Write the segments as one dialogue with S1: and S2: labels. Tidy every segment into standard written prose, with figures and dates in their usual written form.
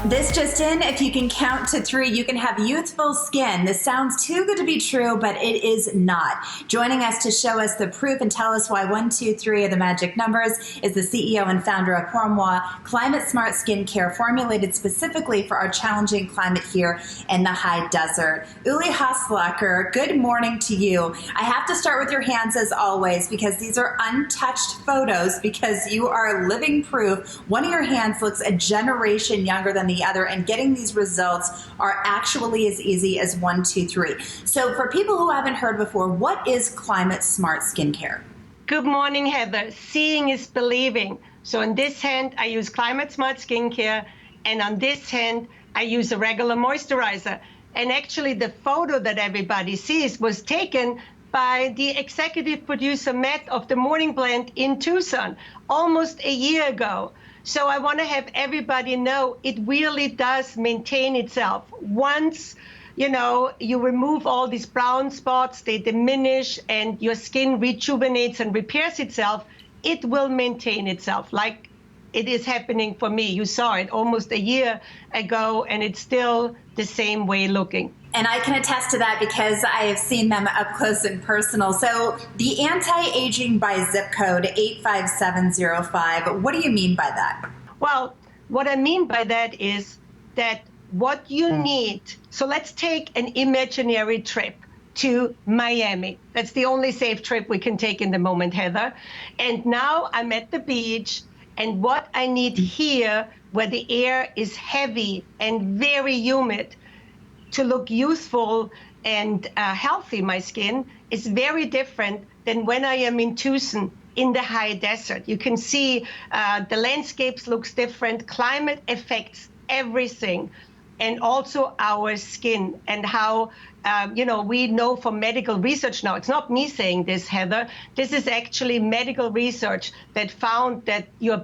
S1: This just in, if you can count to 3, you can have youthful skin. This sounds too good to be true, but it is not. Joining us to show us the proof and tell us why 1, 2, 3 are the magic numbers is the CEO and founder of Pormois Climate Smart Skincare, formulated specifically for our challenging climate here in the high desert. Uli Haslacher, good morning to you. I have to start with your hands as always, because these are untouched photos, because you are living proof. One of your hands looks a generation younger than the other, and getting these results are actually as easy as 1, 2, 3. So for people who haven't heard before, what is Climate Smart Skincare?
S2: Good morning, Heather. Seeing is believing. So on this hand, I use Climate Smart Skincare, and on this hand, I use a regular moisturizer. And actually, the photo that everybody sees was taken by the executive producer, Matt, of the Morning Blend in Tucson, almost a year ago. So I want to have everybody know it really does maintain itself. Once, you remove all these brown spots, they diminish, and your skin rejuvenates and repairs itself, it will maintain itself, like it is happening for me. You saw it almost a year ago, and it's still the same way looking.
S1: And I can attest to that because I have seen them up close and personal. So the anti-aging by zip code 85705, what do you mean by that?
S2: Well, what I mean by that is that what you need, so let's take an imaginary trip to Miami. That's the only safe trip we can take in the moment, Heather. And now I'm at the beach, and what I need here, where the air is heavy and very humid, to look youthful and healthy, my skin, is very different than when I am in Tucson in the high desert. You can see the landscapes looks different. Climate affects everything, and also our skin, and how, we know from medical research now, it's not me saying this, Heather, this is actually medical research that found that your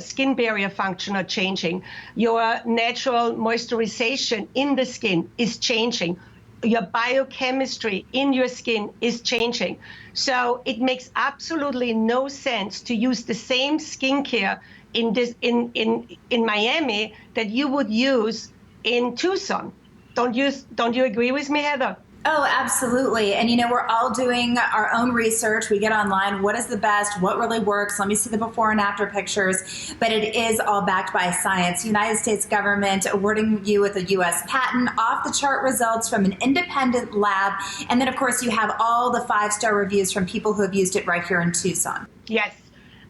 S2: skin barrier function are changing. Your natural moisturization in the skin is changing. Your biochemistry in your skin is changing. So it makes absolutely no sense to use the same skincare in Miami that you would use in Tucson. Don't you agree with me, Heather?
S1: Oh, absolutely. And we're all doing our own research. We get online, what is the best, what really works, let me see the before and after pictures, but it is all backed by science. United States government awarding you with a U.S. patent, off the chart results from an independent lab, and then of course you have all the 5-star reviews from people who have used it right here in Tucson.
S2: Yes,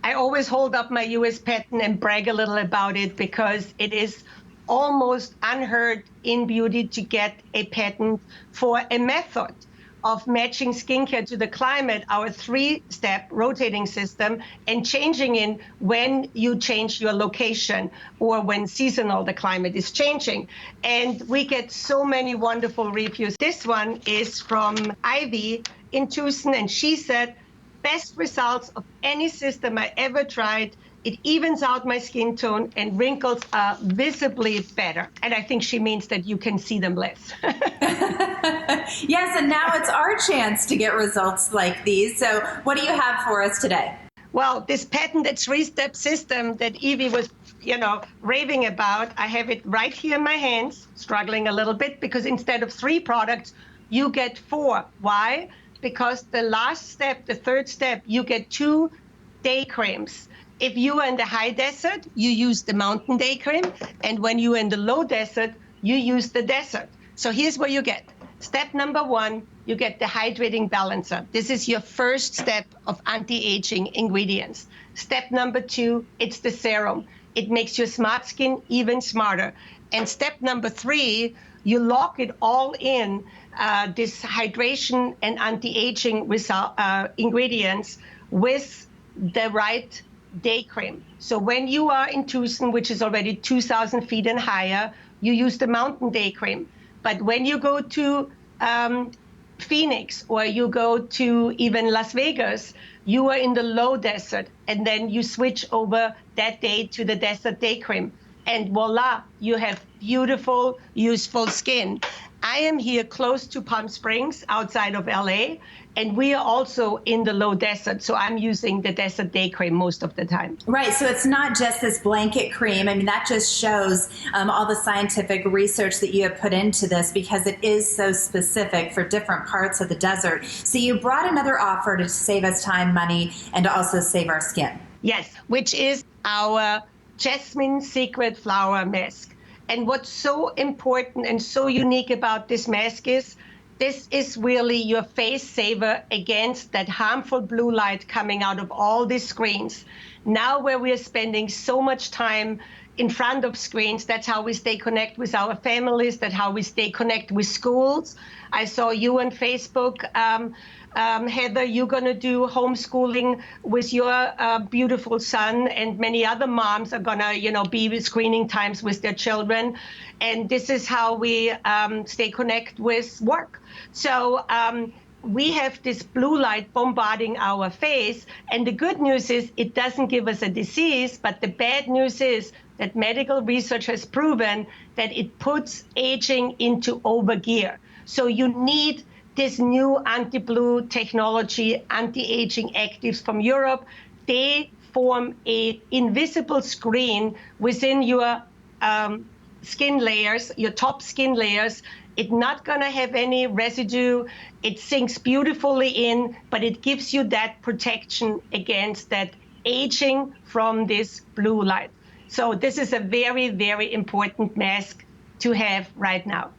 S2: I always hold up my U.S. patent and brag a little about it, because it is almost unheard in beauty to get a patent for a method of matching skincare to the climate, our 3-step rotating system, and changing it when you change your location or when seasonal the climate is changing. And we get so many wonderful reviews. This one is from Ivy in Tucson, and she said, best results of any system I ever tried. It evens out my skin tone, and wrinkles are visibly better. And I think she means that you can see them less.
S1: Yes, and now it's our chance to get results like these. So what do you have for us today?
S2: Well, this patented 3-step system that Evie was, raving about, I have it right here in my hands, struggling a little bit, because instead of 3 products, you get 4. Why? Because the last step, the 3rd step, you get 2 day creams. If you are in the high desert, you use the mountain day cream. And when you're in the low desert, you use the desert. So here's what you get. Step number 1, you get the hydrating balancer. This is your first step of anti-aging ingredients. Step number 2, it's the serum. It makes your smart skin even smarter. And step number 3, you lock it all in, this hydration and anti-aging ingredients with the right day cream. So when you are in Tucson, which is already 2,000 feet and higher, you use the mountain day cream. But when you go to Phoenix, or you go to even Las Vegas, you are in the low desert, and then you switch over that day to the desert day cream. and voila, you have beautiful, useful skin. I am here close to Palm Springs outside of LA, and we are also in the low desert, so I'm using the desert day cream most of the time.
S1: Right, so it's not just this blanket cream. I mean, that just shows all the scientific research that you have put into this, because it is so specific for different parts of the desert. So you brought another offer to save us time, money, and to also save our skin.
S2: Yes, which is our Jasmine Secret Flower Mask. And what's so important and so unique about this mask is this is really your face saver against that harmful blue light coming out of all these screens. Now where we are spending so much time in front of screens, that's how we stay connected with our families, that's how we stay connected with schools. I saw you on Facebook, Heather, you're going to do homeschooling with your beautiful son, and many other moms are going to, be with screening times with their children. And this is how we stay connected with work. So we have this blue light bombarding our face. And the good news is it doesn't give us a disease, but the bad news is that medical research has proven that it puts aging into overgear. So you need this new anti-blue technology, anti-aging actives from Europe. They form an invisible screen within your skin layers, your top skin layers. It's not going to have any residue. It sinks beautifully in, but it gives you that protection against that aging from this blue light. So this is a very, very important mask to have right now.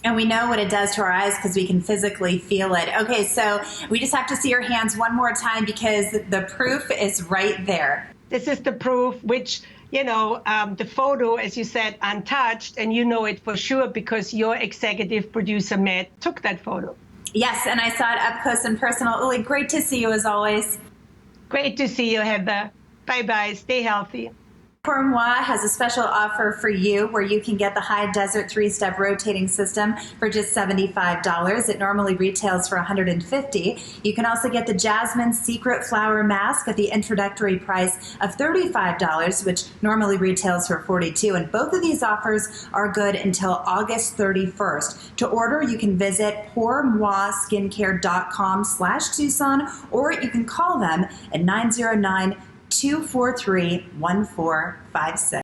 S1: And we know what it does to our eyes because we can physically feel it. Okay, so we just have to see your hands one more time because the proof is right there.
S2: This is the proof, which, the photo, as you said, untouched, and you know it for sure because your executive producer, Matt, took that photo.
S1: Yes, and I saw it up close and personal. Uli, great to see you as always.
S2: Great to see you, Heather. Bye-bye. Stay healthy.
S1: Pour Moi has a special offer for you where you can get the High Desert 3-step rotating system for just $75. It normally retails for $150. You can also get the Jasmine Secret Flower Mask at the introductory price of $35, which normally retails for $42. And both of these offers are good until August 31st. To order, you can visit pourmoiskincare.com/Tucson, or you can call them at 909-243-1456.